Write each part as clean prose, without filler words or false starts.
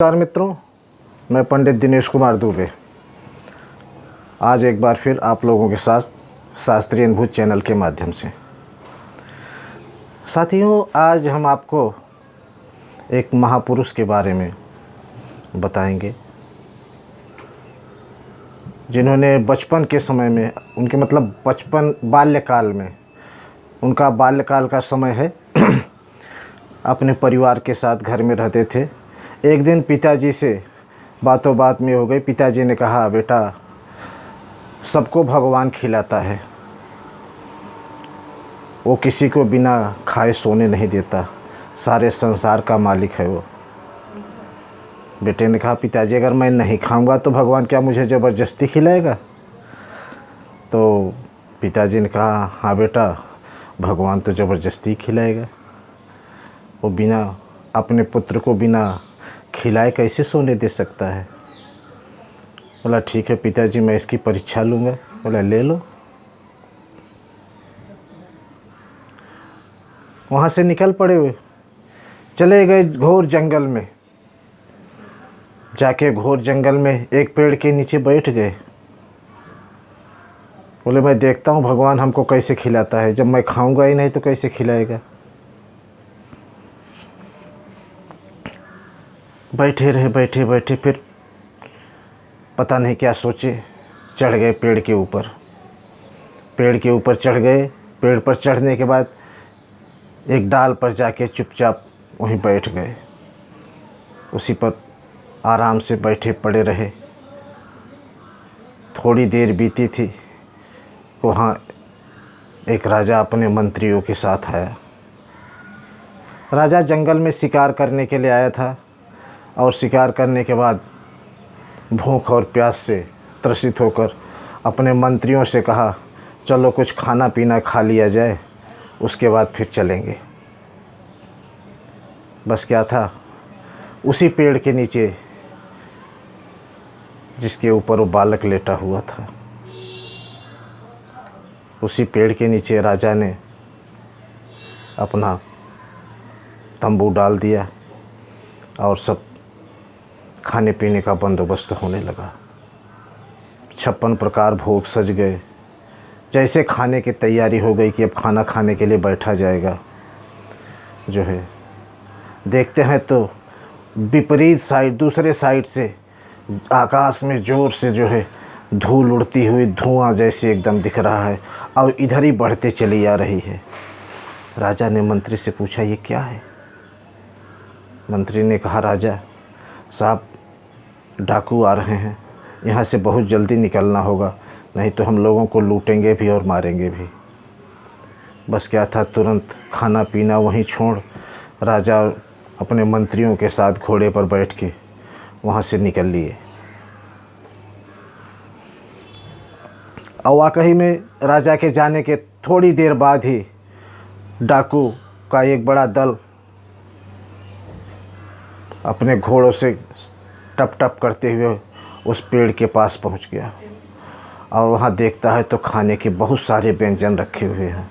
नमस्कार मित्रों, मैं पंडित दिनेश कुमार दुबे आज एक बार फिर आप लोगों के साथ शास्त्रीय अनुभूत चैनल के माध्यम से। साथियों, आज हम आपको एक महापुरुष के बारे में बताएंगे जिन्होंने बचपन के समय में बाल्यकाल में, उनका बाल्यकाल का समय है, अपने परिवार के साथ घर में रहते थे। एक दिन पिताजी से बातों बात में हो गई। पिताजी ने कहा, बेटा, सबको भगवान खिलाता है, वो किसी को बिना खाए सोने नहीं देता, सारे संसार का मालिक है वो। बेटे ने कहा, पिताजी, अगर मैं नहीं खाऊंगा तो भगवान क्या मुझे ज़बरदस्ती खिलाएगा? तो पिताजी ने कहा, हाँ बेटा, भगवान तो ज़बरदस्ती खिलाएगा, वो बिना अपने पुत्र को बिना खिलाए कैसे सोने दे सकता है? बोला, ठीक है पिताजी, मैं इसकी परीक्षा लूँगा। बोला, ले लो। वहाँ से निकल पड़े हुए, चले गए घोर जंगल में। जाके घोर जंगल में एक पेड़ के नीचे बैठ गए। बोले, मैं देखता हूँ भगवान हमको कैसे खिलाता है, जब मैं खाऊंगा ही नहीं तो कैसे खिलाएगा? बैठे रहे, बैठे फिर पता नहीं क्या सोचे, चढ़ गए पेड़ के ऊपर। पेड़ के ऊपर चढ़ गए। पेड़ पर चढ़ने के बाद एक डाल पर जाके चुपचाप वहीं बैठ गए। उसी पर आराम से बैठे पड़े रहे। थोड़ी देर बीती थी, वहाँ एक राजा अपने मंत्रियों के साथ आया। राजा जंगल में शिकार करने के लिए आया था और शिकार करने के बाद भूख और प्यास से त्रसित होकर अपने मंत्रियों से कहा, चलो कुछ खाना पीना खा लिया जाए, उसके बाद फिर चलेंगे। बस क्या था, उसी पेड़ के नीचे जिसके ऊपर वो बालक लेटा हुआ था, उसी पेड़ के नीचे राजा ने अपना तंबू डाल दिया और सब खाने पीने का बंदोबस्त होने लगा। 56 प्रकार भोग सज गए। जैसे खाने की तैयारी हो गई कि अब खाना खाने के लिए बैठा जाएगा, जो है देखते हैं तो विपरीत साइड, दूसरे साइड से आकाश में ज़ोर से जो है धूल उड़ती हुई धुआं जैसे एकदम दिख रहा है और इधर ही बढ़ते चली आ रही है। राजा ने मंत्री से पूछा, ये क्या है? मंत्री ने कहा, राजा साहब, डाकू आ रहे हैं, यहाँ से बहुत जल्दी निकलना होगा, नहीं तो हम लोगों को लूटेंगे भी और मारेंगे भी। बस क्या था, तुरंत खाना पीना वहीं छोड़ राजा अपने मंत्रियों के साथ घोड़े पर बैठ के वहाँ से निकल लिए। और वाकई में राजा के जाने के थोड़ी देर बाद ही डाकू का एक बड़ा दल अपने घोड़ों से टप टप करते हुए उस पेड़ के पास पहुंच गया और वहां देखता है तो खाने के बहुत सारे व्यंजन रखे हुए हैं।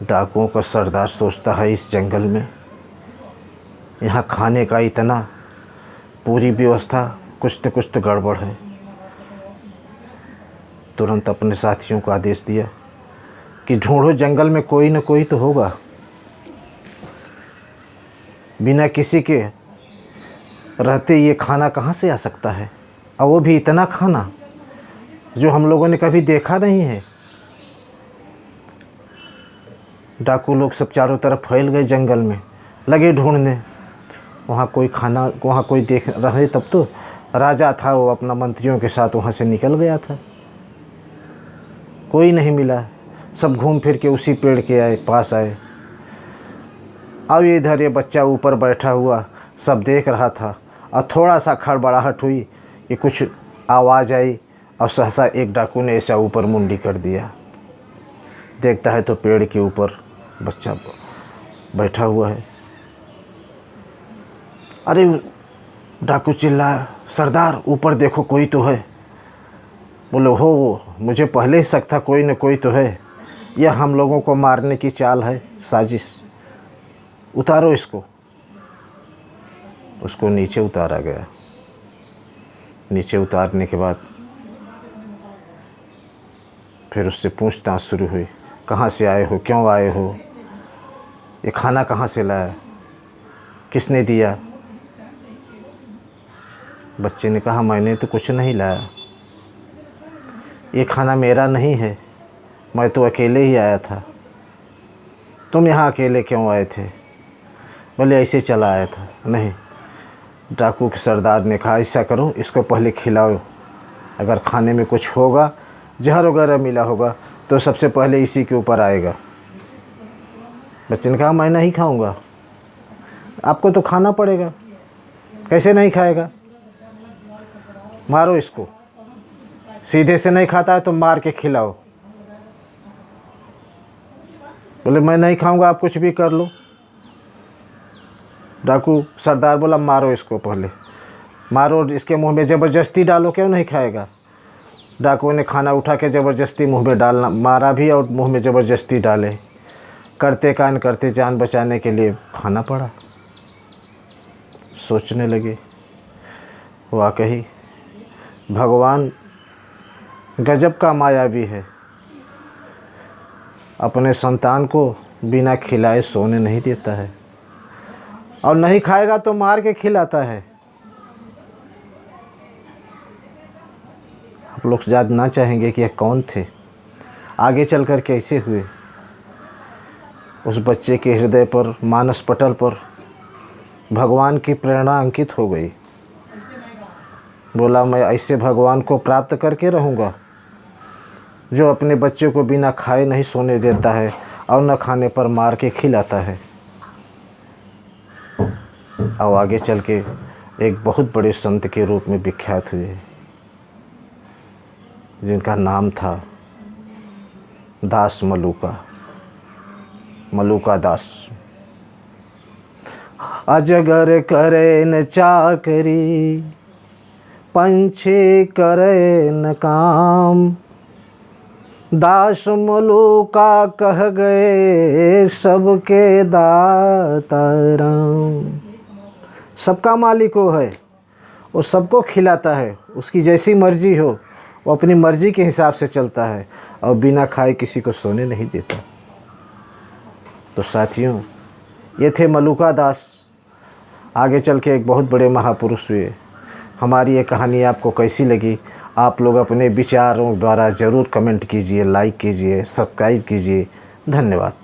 डाकुओं का सरदार सोचता है, इस जंगल में यहाँ खाने का इतना पूरी व्यवस्था, कुछ तो गड़बड़ है। तुरंत अपने साथियों को आदेश दिया कि ढूंढो, जंगल में कोई न कोई तो होगा, बिना किसी के रहते ये खाना कहाँ से आ सकता है, और वो भी इतना खाना जो हम लोगों ने कभी देखा नहीं है। डाकू लोग सब चारों तरफ फैल गए, जंगल में लगे ढूंढने। वहाँ कोई खाना, वहाँ कोई देख रहे, तब तो राजा था, वो अपना मंत्रियों के साथ वहाँ से निकल गया था। कोई नहीं मिला। सब घूम फिर के उसी पेड़ के पास आए। अब इधर ये बच्चा ऊपर बैठा हुआ सब देख रहा था और थोड़ा सा खड़बड़ाहट हुई कि कुछ आवाज़ आई और सहसा एक डाकू ने ऐसा ऊपर मुंडी कर दिया। देखता है तो पेड़ के ऊपर बच्चा बैठा हुआ है। अरे, डाकू चिल्लाया, सरदार ऊपर देखो, कोई तो है। बोले, हो, मुझे पहले ही शक था कोई न कोई तो है, यह हम लोगों को मारने की चाल है, साजिश, उतारो इसको। उसको नीचे उतारा गया। नीचे उतारने के बाद फिर उससे पूछताछ शुरू हुई, कहाँ से आए हो, क्यों आए हो, ये खाना कहाँ से लाया, किसने दिया। बच्चे ने कहा, मैंने तो कुछ नहीं लाया, ये खाना मेरा नहीं है, मैं तो अकेले ही आया था। तुम यहाँ अकेले क्यों आए थे? बोले ऐसे चला आया था। नहीं, डाकू के सरदार ने कहा, ऐसा करो, इसको पहले खिलाओ, अगर खाने में कुछ होगा, जहर वगैरह मिला होगा तो सबसे पहले इसी के ऊपर आएगा। बच्चे ने कहा, मैं नहीं खाऊंगा। आपको तो खाना पड़ेगा, कैसे नहीं खाएगा, मारो इसको, सीधे से नहीं खाता है तो मार के खिलाओ। बोले मैं नहीं खाऊंगा, आप कुछ भी कर लो। डाकू सरदार बोला, मारो इसको, पहले मारो, इसके मुंह में ज़बरदस्ती डालो, क्यों नहीं खाएगा। डाकू ने खाना उठा के ज़बरदस्ती मुंह में डालना, मारा भी और मुंह में ज़बरदस्ती डाले। करते कान करते जान बचाने के लिए खाना पड़ा। सोचने लगे, वाकई भगवान गजब का मायावी है, अपने संतान को बिना खिलाए सोने नहीं देता है, और नहीं खाएगा तो मार के खिलाता है। आप लोग जानना चाहेंगे कि यह कौन थे, आगे चलकर कैसे हुए। उस बच्चे के हृदय पर, मानस पटल पर भगवान की प्रेरणा अंकित हो गई। बोला, मैं ऐसे भगवान को प्राप्त करके रहूँगा जो अपने बच्चे को बिना खाए नहीं सोने देता है और न खाने पर मार के खिलाता है। और आगे चल के एक बहुत बड़े संत के रूप में विख्यात हुए, जिनका नाम था दास मलुका, मलुका दास। अजगर करे न चाकरी, पंछी करे न काम, दास मलुका कह गए सबके दाता राम। सबका मालिक वो है, वो सबको खिलाता है, उसकी जैसी मर्जी हो वो अपनी मर्जी के हिसाब से चलता है और बिना खाए किसी को सोने नहीं देता। तो साथियों, ये थे मलुका दास, आगे चल के एक बहुत बड़े महापुरुष हुए। हमारी ये कहानी आपको कैसी लगी, आप लोग अपने विचारों द्वारा ज़रूर कमेंट कीजिए, लाइक कीजिए, सब्सक्राइब कीजिए। धन्यवाद।